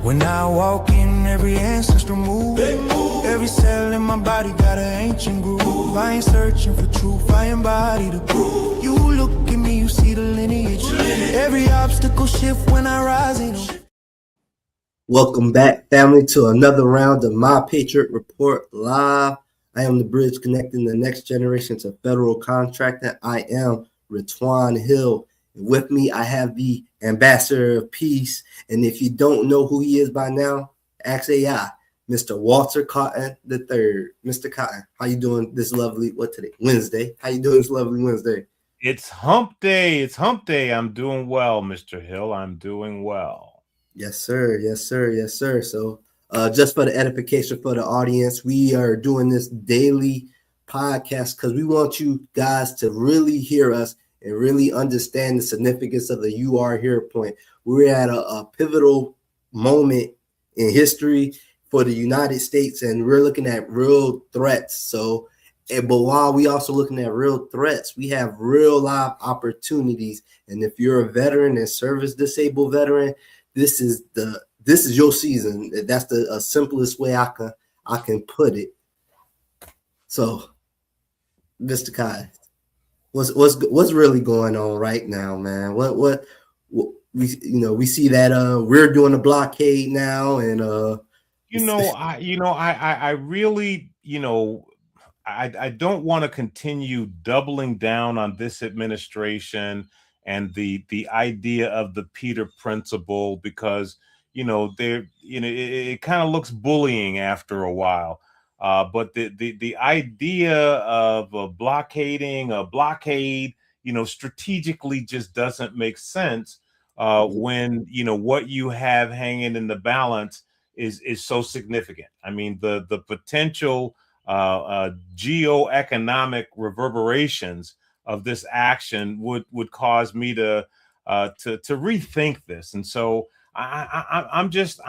When I walk in, every ancestor move. Every cell in my body got an ancient groove. I ain't searching for truth, I embody the proof. You look at me, you see the lineage. Every obstacle shift when I rise in them. Welcome back, family, to another round of My Patriot Report Live. I am the bridge connecting the next generation to federal contracting. I am Ritwan Hill. And with me, I have the Ambassador of Peace. And if you don't know who he is by now, ask AI, Mr. Walter Cotton III. Mr. Cotton, how you doing this lovely, Wednesday? How you doing this lovely Wednesday? It's hump day. It's hump day. I'm doing well, Mr. Hill. I'm doing well. Yes, sir. Yes, sir. Yes, sir. So just for the edification for the audience, we are doing this daily podcast because we want you guys to really hear us and really understand the significance of the "you are here" point. We're at a pivotal moment in history for the United States, and we're looking at real threats. So, but while we also looking at real threats, we have real live opportunities. And if you're a veteran and service disabled veteran, this is your season. That's the simplest way I can put it. So, Mr. Kai, what's really going on right now, man? What we see that we're doing a blockade now, and I really, I don't want to continue doubling down on this administration and the idea of the Peter Principle, because it kind of looks bullying after a while. But the idea of a blockade, strategically just doesn't make sense when what you have hanging in the balance is so significant. I mean, the potential geoeconomic reverberations of this action would cause me to rethink this, and so I'm just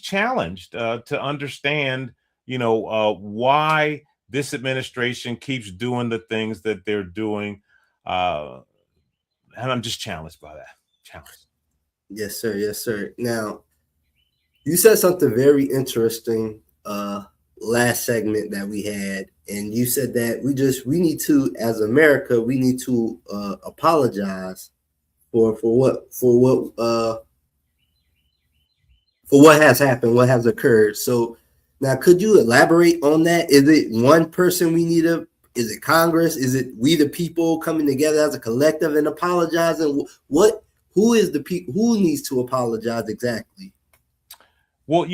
challenged to understand, why this administration keeps doing the things that they're doing, and I'm just challenged by that. Challenged. Yes, sir. Yes, sir. Now, you said something very interesting last segment that we had, and you said that we need to, as America, we need to apologize for what has happened, what has occurred. So now, could you elaborate on that? Is it one person we need to? Is it Congress? Is it we the people coming together as a collective and apologizing? Who is the people? Who needs to apologize exactly? Well,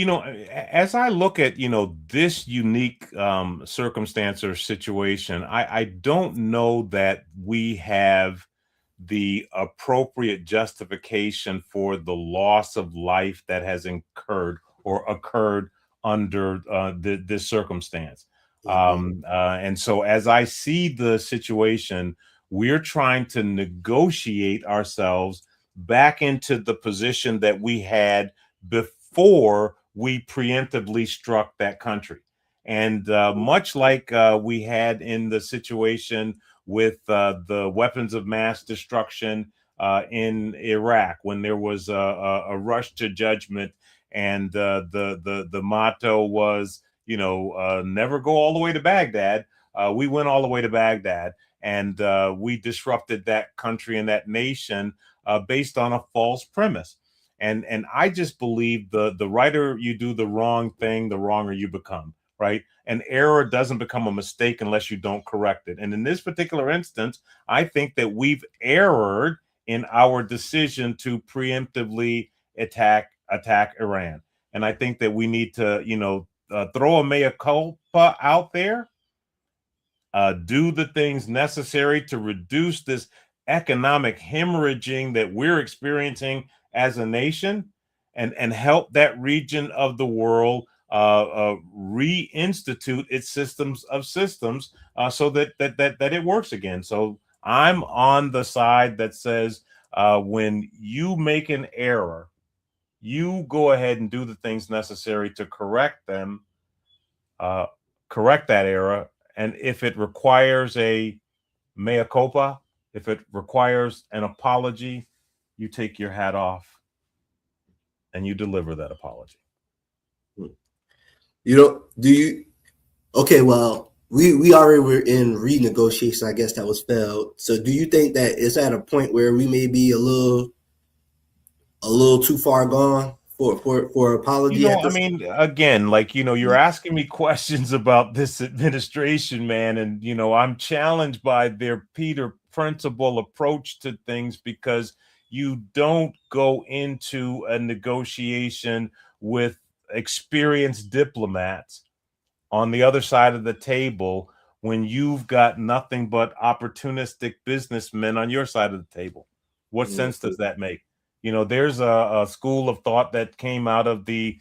as I look at, this unique circumstance or situation, I don't know that we have the appropriate justification for the loss of life that has occurred under this circumstance. And so as I see the situation, we're trying to negotiate ourselves back into the position that we had before we preemptively struck that country. And much like we had in the situation with the weapons of mass destruction in Iraq, when there was a rush to judgment, and the motto was, never go all the way to Baghdad. We went all the way to Baghdad, and we disrupted that country and that nation based on a false premise. And I just believe the righter you do the wrong thing, the wronger you become, right? An error doesn't become a mistake unless you don't correct it. And in this particular instance, I think that we've erred in our decision to preemptively attack Iran. And I think that we need to, throw a mea culpa out there, do the things necessary to reduce this economic hemorrhaging that we're experiencing as a nation, and help that region of the world reinstitute its systems so that it works again. So I'm on the side that says when you make an error, you go ahead and do the things necessary to correct that error. And if it requires a mea culpa, if it requires an apology, you take your hat off and you deliver that apology. You know, do you? Okay, well, we already were in renegotiation. I guess that was failed. So, do you think that it's at a point where we may be a little too far gone for apology at I this? mean, again, like, you're asking me questions about this administration, man. And, I'm challenged by their Peter Principle approach to things, because you don't go into a negotiation with experienced diplomats on the other side of the table when you've got nothing but opportunistic businessmen on your side of the table. What sense does that make? There's a school of thought that came out of the,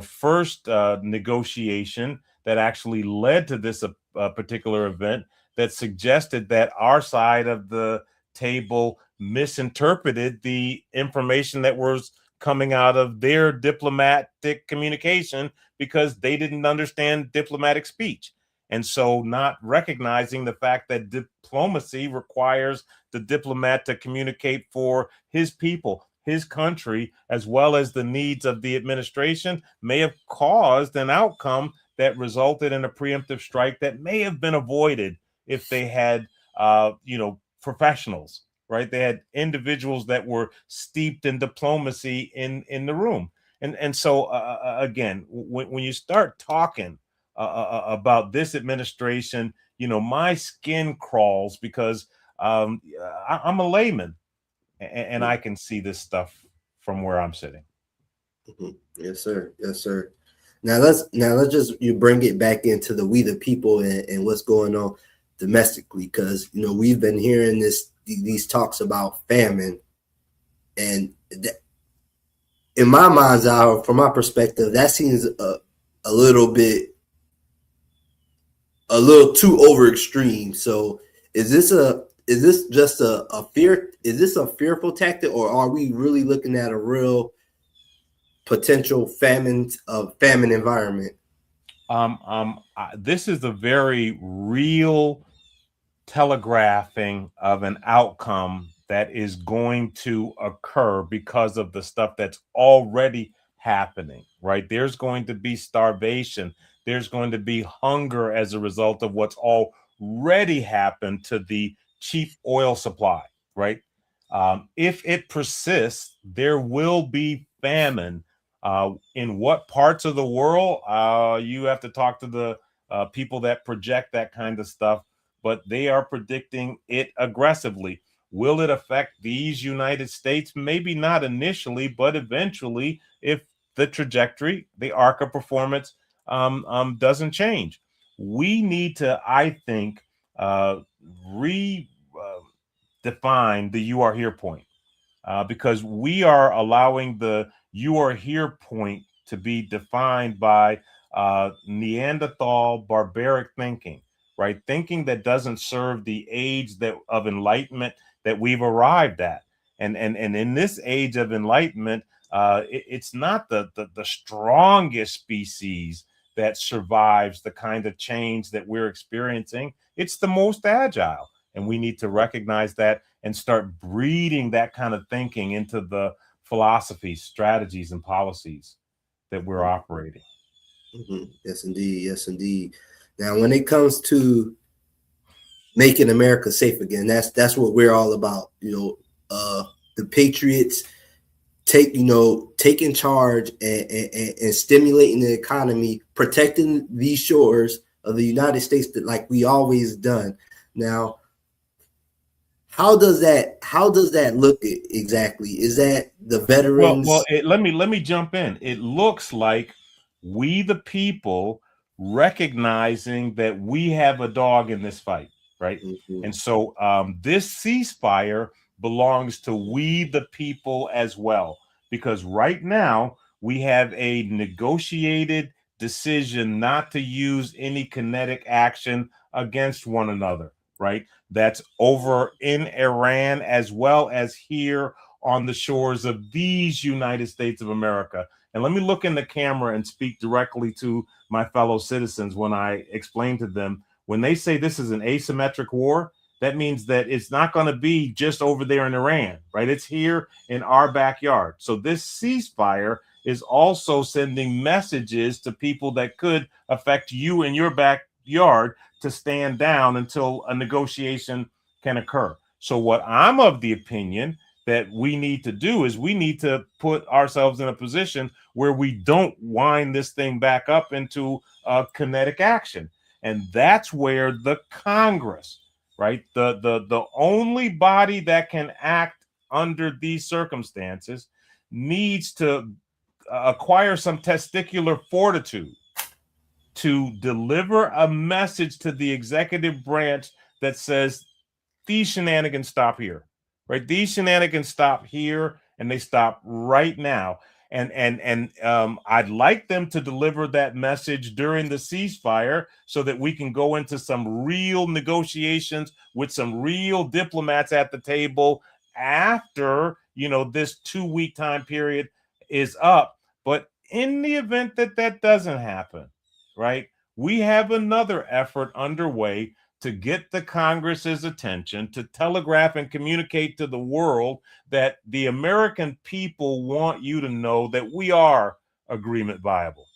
first negotiation that actually led to this particular event, that suggested that our side of the table misinterpreted the information that was coming out of their diplomatic communication, because they didn't understand diplomatic speech. And so, not recognizing the fact that diplomacy requires the diplomat to communicate for his people, his country, as well as the needs of the administration, may have caused an outcome that resulted in a preemptive strike that may have been avoided if they had, professionals, right? They had individuals that were steeped in diplomacy in the room. And so, again, when you start talking about this administration, my skin crawls, because I'm a layman, and I can see this stuff from where I'm sitting. Yes, sir. Yes, sir. Now let's just you bring it back into the we the people and what's going on domestically, because we've been hearing these talks about famine, and in my mind's eye, from my perspective, that seems a little too over extreme. So is this just a fear? Is this a fearful tactic, or are we really looking at a real potential famine environment? This is a very real telegraphing of an outcome that is going to occur because of the stuff that's already happening, right? There's going to be starvation. There's going to be hunger as a result of what's already happened to the cheap oil supply, right? If it persists, there will be famine. In what parts of the world? You have to talk to the people that project that kind of stuff, but they are predicting it aggressively. Will it affect these United States? Maybe not initially, but eventually, if the trajectory, the arc of performance doesn't change. We need to, I think, redefine the "you are here" point, because we are allowing the "you are here" point to be defined by Neanderthal barbaric thinking, right? Thinking that doesn't serve the age of enlightenment that we've arrived at. And in this age of enlightenment, it's not the strongest species that survives the kind of change that we're experiencing. It's the most agile. And we need to recognize that and start breeding that kind of thinking into the philosophies, strategies, and policies that we're operating. Mm-hmm. Yes, indeed. Yes, indeed. Now, when it comes to making America safe again, that's what we're all about. The Patriots taking charge and stimulating the economy, protecting these shores of the United States, that like we always done. Now, how does that look exactly? Is that the veterans? Well, let me jump in. It looks like we the people recognizing that we have a dog in this fight, right? Mm-hmm. And so this ceasefire belongs to we the people as well, because right now we have a negotiated decision not to use any kinetic action against one another, right? That's over in Iran as well as here on the shores of these United States of America. And let me look in the camera and speak directly to my fellow citizens when I explain to them, when they say this is an asymmetric war, that means that it's not going to be just over there in Iran, right? It's here in our backyard. So this ceasefire is also sending messages to people that could affect you in your backyard to stand down until a negotiation can occur. So what I'm of the opinion that we need to do is we need to put ourselves in a position where we don't wind this thing back up into kinetic action. And that's where the Congress, right, the only body that can act under these circumstances, needs to acquire some testicular fortitude to deliver a message to the executive branch that says these shenanigans stop here, right? These shenanigans stop here, and they stop right now. And I'd like them to deliver that message during the ceasefire so that we can go into some real negotiations with some real diplomats at the table after, this 2-week time period is up. But in the event that that doesn't happen, right, we have another effort underway to get the Congress's attention, to telegraph and communicate to the world that the American people want you to know that we are agreement viable.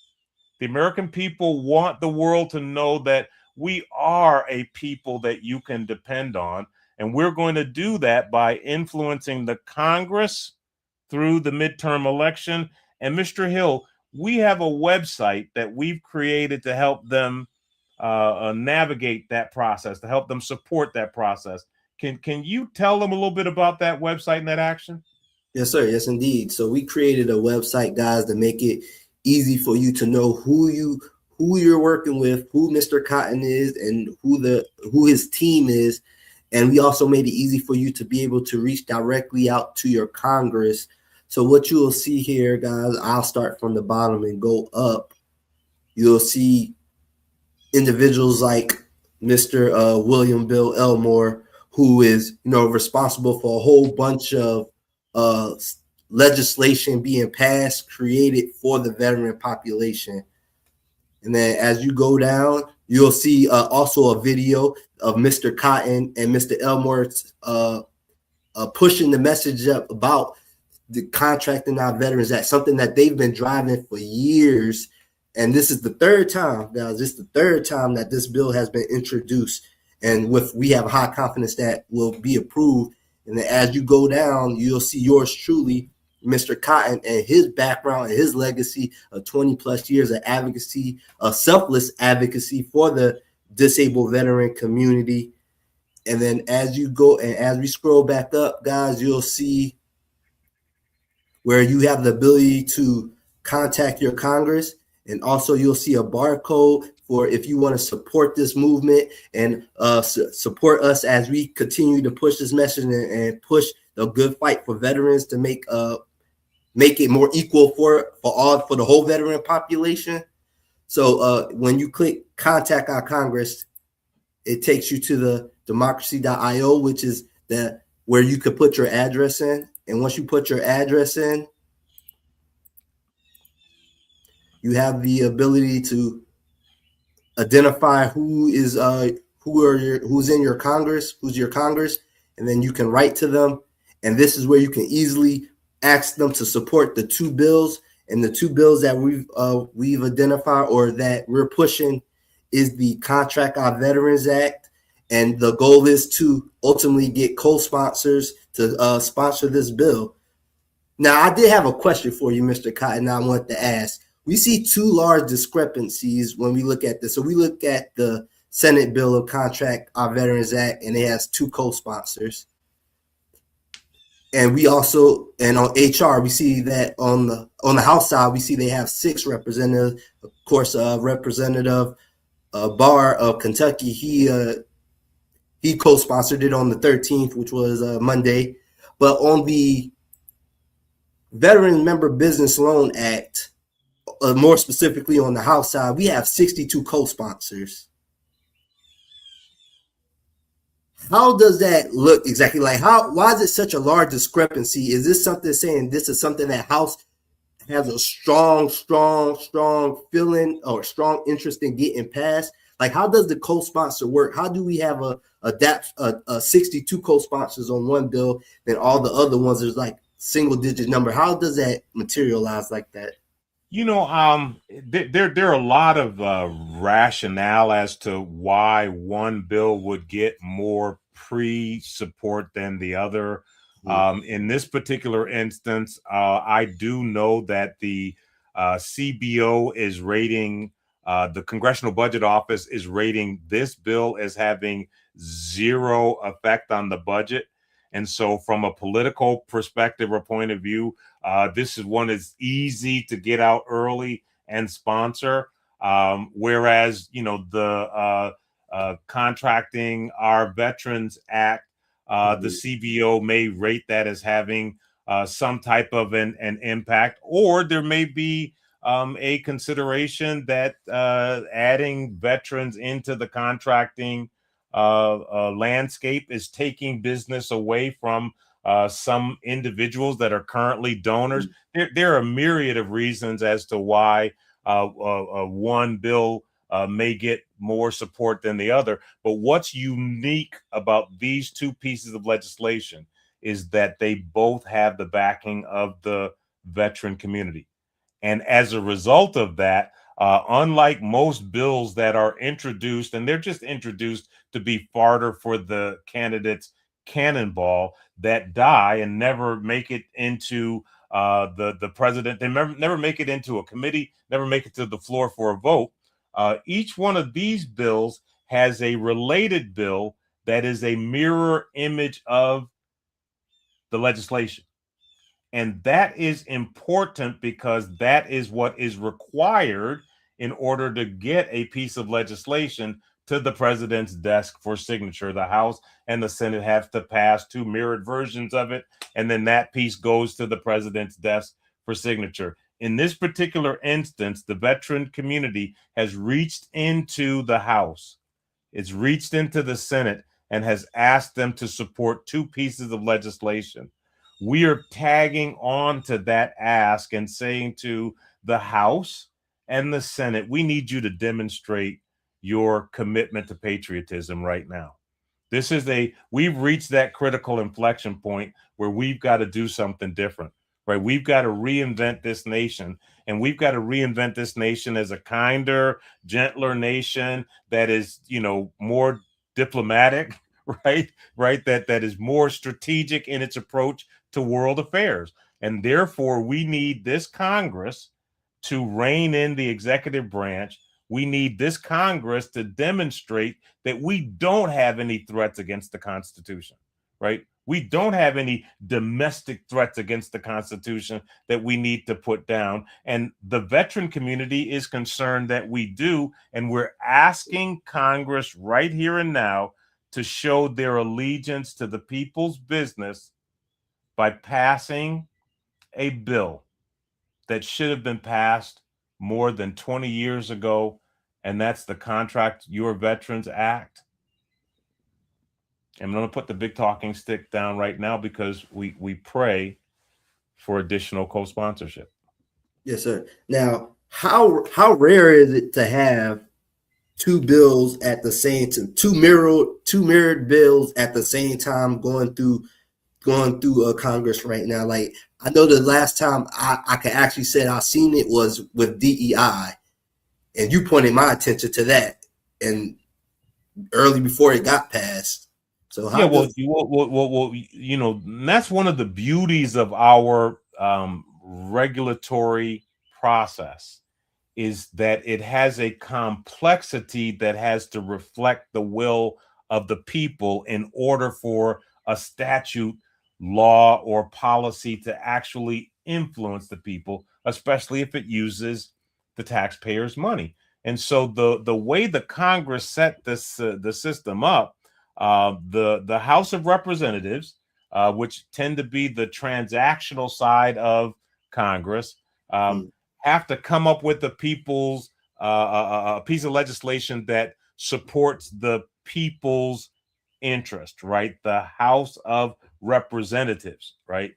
The American people want the world to know that we are a people that you can depend on. And we're going to do that by influencing the Congress through the midterm election. And Mr. Hill, we have a website that we've created to help them navigate that process, to help them support that process. Can you tell them a little bit about that website and that action? Yes, sir. Yes, indeed. So we created a website, guys, to make it easy for you to know who you're working with, who Mr. Cotton is, and who his team is. And we also made it easy for you to be able to reach directly out to your Congress. So what you will see here, guys, I'll start from the bottom and go up. You'll see individuals like Mr. William Bill Elmore, who is, responsible for a whole bunch of legislation being passed, created for the veteran population. And then as you go down, you'll see also a video of Mr. Cotton and Mr. Elmore pushing the message up about the Contracting Our Veterans Act, something that they've been driving for years. And this is the third time, guys, that this bill has been introduced. And we have high confidence that will be approved. And then as you go down, you'll see yours truly, Mr. Cotton, and his background and his legacy of 20 plus years of advocacy, selfless advocacy for the disabled veteran community. And then as you go and as we scroll back up, guys, you'll see where you have the ability to contact your Congress. And also you'll see a barcode for if you want to support this movement and support us as we continue to push this message and push the good fight for veterans to make it more equal for the whole veteran population. So when you click contact our Congress, it takes you to the democracy.io, which is where you could put your address in. And once you put your address in, you have the ability to identify who's in your Congress, who's your Congress, and then you can write to them. And this is where you can easily ask them to support the two bills. And the two bills that we've identified or that we're pushing is the Contract Our Veterans Act. And the goal is to ultimately get co-sponsors to sponsor this bill. Now, I did have a question for you, Mr. Cotton, I want to ask. We see two large discrepancies when we look at this. So we look at the Senate bill of Contract Our Veterans Act, and it has two co-sponsors. And we also, and on HR, we see that on the House side, we see they have 6 representatives. Of course, Representative Barr of Kentucky, he co-sponsored it on the 13th, which was Monday. But on the Veteran Member Business Loan Act, more specifically on the House side, we have 62 co-sponsors. How does that look exactly? Like, why is it such a large discrepancy? Is this something saying this is something that House has a strong feeling or strong interest in getting passed? Like, how does the co-sponsor work? How do we have a 62 co-sponsors on one bill, then all the other ones, there's like single digit number. How does that materialize like that? There are a lot of rationale as to why one bill would get more pre-support than the other. In this particular instance, I do know that the CBO is rating, the Congressional Budget Office is rating this bill as having zero effect on the budget. And so from a political perspective or point of view, this is one that's easy to get out early and sponsor. Whereas, the Contracting Our Veterans Act, the CBO may rate that as having some type of an impact, or there may be a consideration that adding veterans into the contracting landscape is taking business away from some individuals that are currently donors. There are a myriad of reasons as to why one bill may get more support than the other. But what's unique about these two pieces of legislation is that they both have the backing of the veteran community. And as a result of that, unlike most bills that are introduced, and they're just introduced to be fodder for the candidate's cannonball that die and never make it into the president, they never make it into a committee, never make it to the floor for a vote. Each one of these bills has a related bill that is a mirror image of the legislation. And that is important because that is what is required in order to get a piece of legislation to the president's desk for signature. The House and the Senate have to pass two mirrored versions of it, and then that piece goes to the president's desk for signature. In this particular instance, the veteran community has reached into the House, it's reached into the Senate, and has asked them to support two pieces of legislation. We are tagging on to that ask and saying to the House and the Senate, we need you to demonstrate your commitment to patriotism right now. We've reached that critical inflection point where we've got to do something different, right? We've got to reinvent this nation, and we've got to reinvent this nation as a kinder, gentler nation that is, more diplomatic, right? That is more strategic in its approach to world affairs. And therefore, we need this Congress to rein in the executive branch. We need this Congress to demonstrate that we don't have any threats against the Constitution, right? We don't have any domestic threats against the Constitution that we need to put down. And the veteran community is concerned that we do. And we're asking Congress right here and now to show their allegiance to the people's business by passing a bill that should have been passed more than 20 years ago, and that's the Contract Your Veterans Act. I'm going to put the big talking stick down right now because we pray for additional co-sponsorship. Yes, sir. Now, how rare is it to have two bills at the same time, two mirrored bills at the same time going through Congress right now? Like, I know the last time I could actually say I seen it was with DEI, and you pointed my attention to that, and early before it got passed. So how that's one of the beauties of our regulatory process, is that it has a complexity that has to reflect the will of the people in order for a statute, law, or policy to actually influence the people, especially if it uses the taxpayers' money. And so the way the Congress set this the system up, the House of Representatives, which tend to be the transactional side of Congress, have to come up with a piece of legislation that supports the people's interest, right? The House of Representatives, right?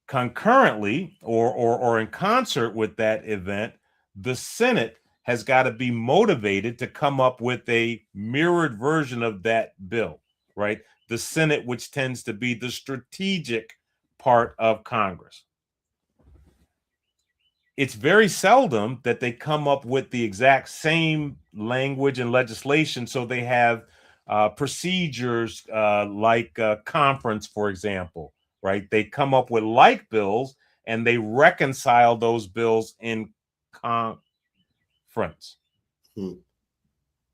Concurrently, or in concert with that event, the Senate has got to be motivated to come up with a mirrored version of that bill, right? The Senate, which tends to be the strategic part of Congress. It's very seldom that they come up with the exact same language and legislation. So they have procedures like conference, for example, right? They come up with like bills and they reconcile those bills in conference. Hmm.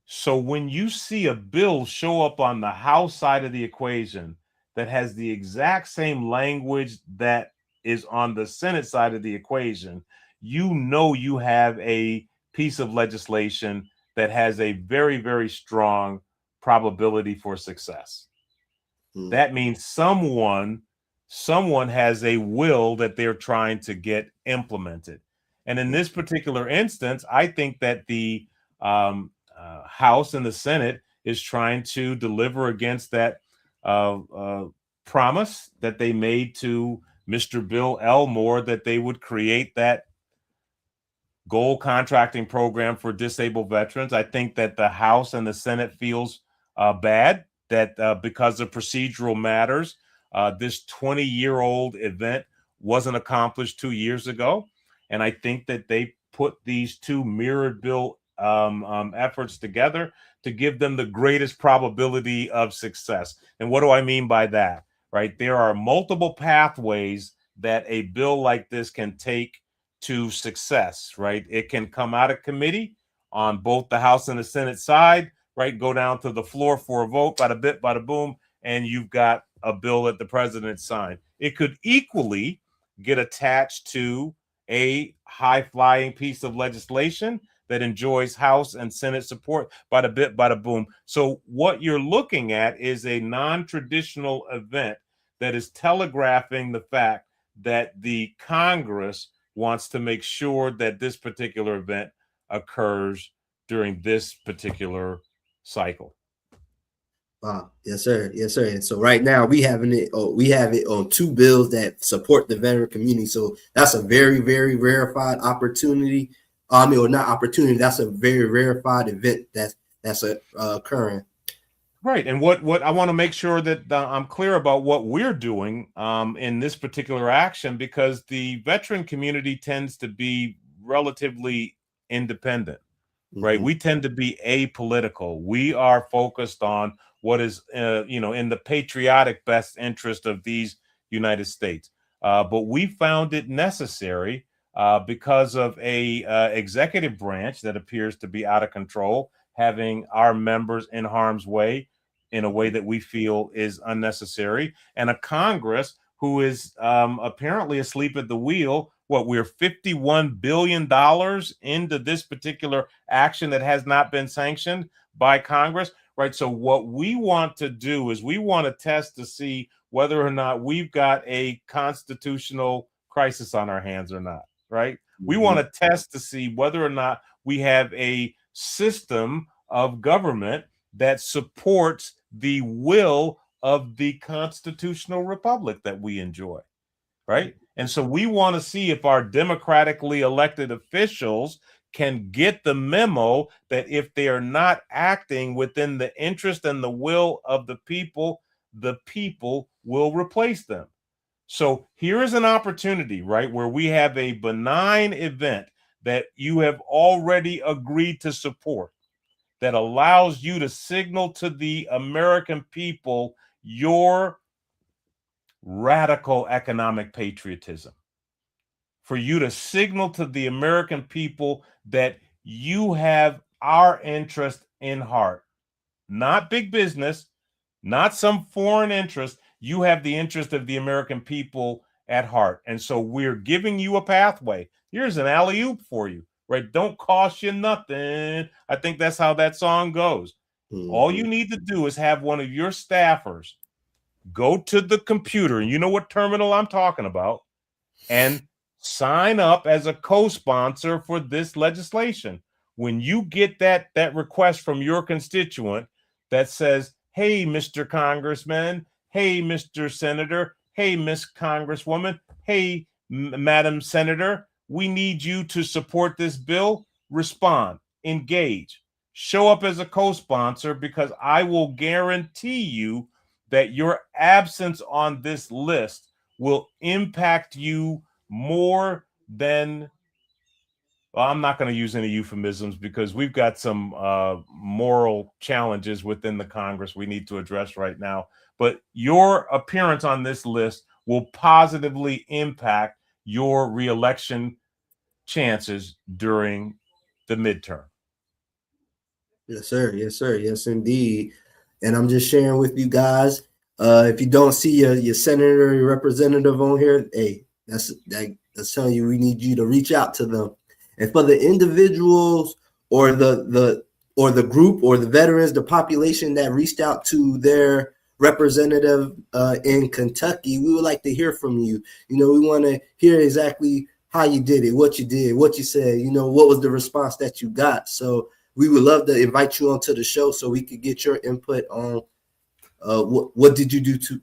So when you see a bill show up on the House side of the equation that has the exact same language that is on the Senate side of the equation, you know you have a piece of legislation that has a very, very strong probability for success. That means someone has a will that they're trying to get implemented. And in this particular instance, I think that the House and the Senate is trying to deliver against that promise that they made to Mr. Bill Elmore that they would create that gold contracting program for disabled veterans. I think that the House and the Senate feels bad that because of procedural matters, this 20-year-old event wasn't accomplished 2 years ago. And I think that they put these two mirrored bill efforts together to give them the greatest probability of success. And what do I mean by that? Right? There are multiple pathways that a bill like this can take to success, right? It can come out of committee on both the House and the Senate side, right? Go down to the floor for a vote, bada bit, bada boom, and you've got a bill that the president signed. It could equally get attached to a high-flying piece of legislation that enjoys House and Senate support, bada bit, bada boom. So what you're looking at is a non-traditional event that is telegraphing the fact that the Congress wants to make sure that this particular event occurs during this particular cycle. Wow. Yes, sir. Yes, sir. And so right now we have it on two bills that support the veteran community. So that's a very, very rarefied opportunity. Or not opportunity. That's a very rarefied event that's occurring. Right. And what I want to make sure that I'm clear about what we're doing in this particular action, because the veteran community tends to be relatively independent, right? We tend to be apolitical. We are focused on what is, in the patriotic best interest of these United States. But we found it necessary because of a executive branch that appears to be out of control, having our members in harm's way in a way that we feel is unnecessary, and a Congress who is apparently asleep at the wheel. We're $51 billion into this particular action that has not been sanctioned by Congress, right? So what we want to do is we want to test to see whether or not we've got a constitutional crisis on our hands or not, right? We want to test to see whether or not we have a system of government that supports the will of the constitutional republic that we enjoy, right? And so we want to see if our democratically elected officials can get the memo that if they are not acting within the interest and the will of the people will replace them. So here is an opportunity, right, where we have a benign event that you have already agreed to support, that allows you to signal to the American people your radical economic patriotism, for you to signal to the American people that you have our interest in heart, not big business, not some foreign interest. You have the interest of the American people at heart. And so we're giving you a pathway. Here's an alley-oop for you, right? Don't cost you nothing. I think that's how that song goes. All you need to do is have one of your staffers go to the computer, and you know what terminal I'm talking about, and sign up as a co-sponsor for this legislation. When you get that request from your constituent that says, hey, Mr. Congressman, hey, Mr. Senator, hey, Miss Congresswoman, hey, Madam Senator, we need you to support this bill, respond, engage, show up as a co-sponsor, because I will guarantee you that your absence on this list will impact you more than, well, I'm not going to use any euphemisms because we've got some moral challenges within the Congress we need to address right now. But your appearance on this list will positively impact your reelection chances during the midterm. Yes, sir. Yes, sir. Yes, indeed. And I'm just sharing with you guys. If you don't see your senator or your representative on here, hey, that's telling you we need you to reach out to them. And for the individuals or the group or the veterans, the population that reached out to their representative in Kentucky, we would like to hear from you. We want to hear exactly how you did it, what you said, what was the response that you got. So we would love to invite you onto the show so we could get your input on what did you do to.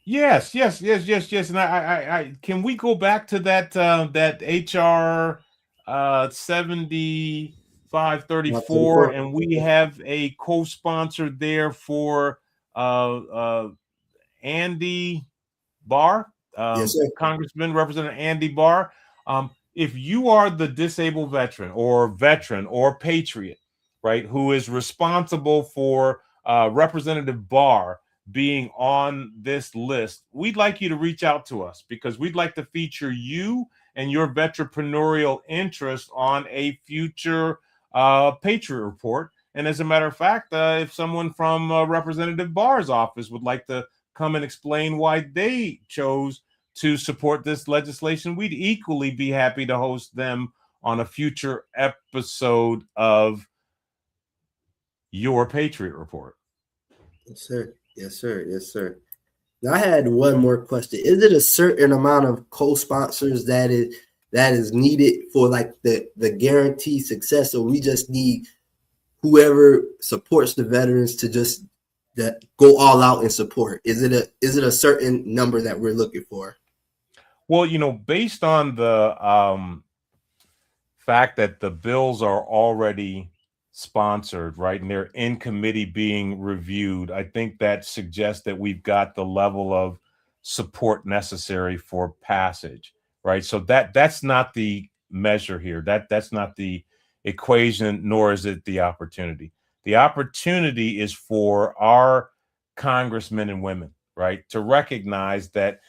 Yes. And I can we go back to that HR 7534, and we have a co-sponsor there for Andy Barr, Yes, sir. Congressman Representative Andy Barr. If you are the disabled veteran or patriot, right, who is responsible for Representative Barr being on this list, we'd like you to reach out to us because we'd like to feature you and your entrepreneurial interest on a future Patriot report. And as a matter of fact, if someone from Representative Barr's office would like to come and explain why they chose to support this legislation, we'd equally be happy to host them on a future episode of your Patriot Report. Yes, sir. Yes, sir. Yes, sir. Now I had one more question. Is it a certain amount of co-sponsors that is needed for like the guaranteed success, or we just need whoever supports the veterans to just go all out and support? Is it a certain number that we're looking for? Well, based on the fact that the bills are already sponsored, right, and they're in committee being reviewed, I think that suggests that we've got the level of support necessary for passage, right? So that's not the measure here. That's not the equation, nor is it the opportunity. The opportunity is for our congressmen and women, right, to recognize that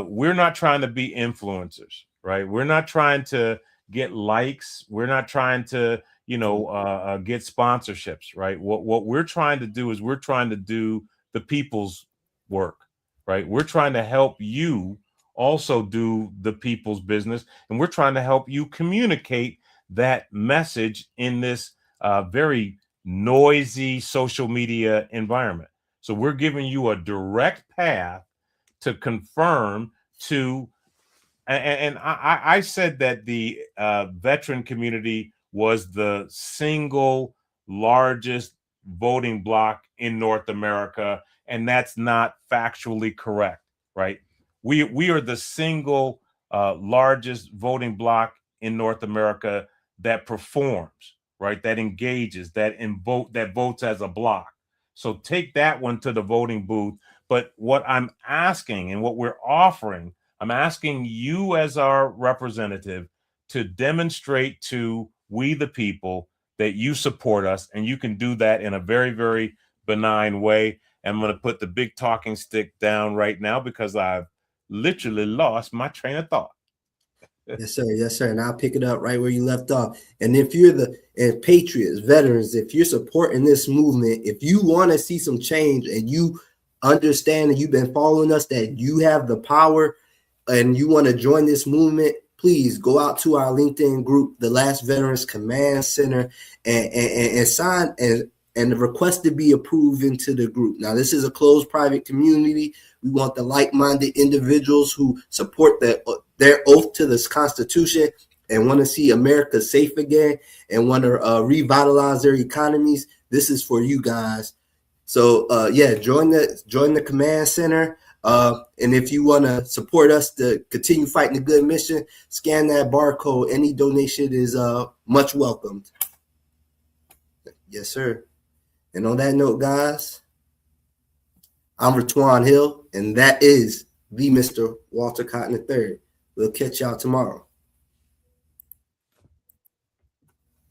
we're not trying to be influencers, right? We're not trying to get likes. We're not trying to, get sponsorships, right? What we're trying to do is we're trying to do the people's work, right? We're trying to help you also do the people's business, and we're trying to help you communicate that message in this very noisy social media environment. So we're giving you a direct path to confirm to, and I said that the veteran community was the single largest voting bloc in North America, and that's not factually correct, right? We are the single largest voting bloc in North America that performs, right? That engages, that votes as a bloc. So take that one to the voting booth. But what I'm asking and what we're offering, I'm asking you as our representative to demonstrate to we the people that you support us, and you can do that in a very, very benign way. And I'm going to put the big talking stick down right now because I've literally lost my train of thought. Yes, sir. Yes, sir. And I'll pick it up right where you left off. And if you're and patriots, veterans, if you're supporting this movement, if you want to see some change and you understand and you've been following us, that you have the power and you want to join this movement, please go out to our LinkedIn group, the Last Veterans Command Center, and sign and request to be approved into the group. Now, this is a closed private community. We want the like-minded individuals who support their oath to this Constitution and want to see America safe again and want to revitalize their economies. This is for you guys. So, join the command center. And if you want to support us to continue fighting the good mission, scan that barcode. Any donation is much welcomed. Yes, sir. And on that note, guys, I'm Ratuan Hill, and that is the Mr. Walter Cotton III. We'll catch y'all tomorrow.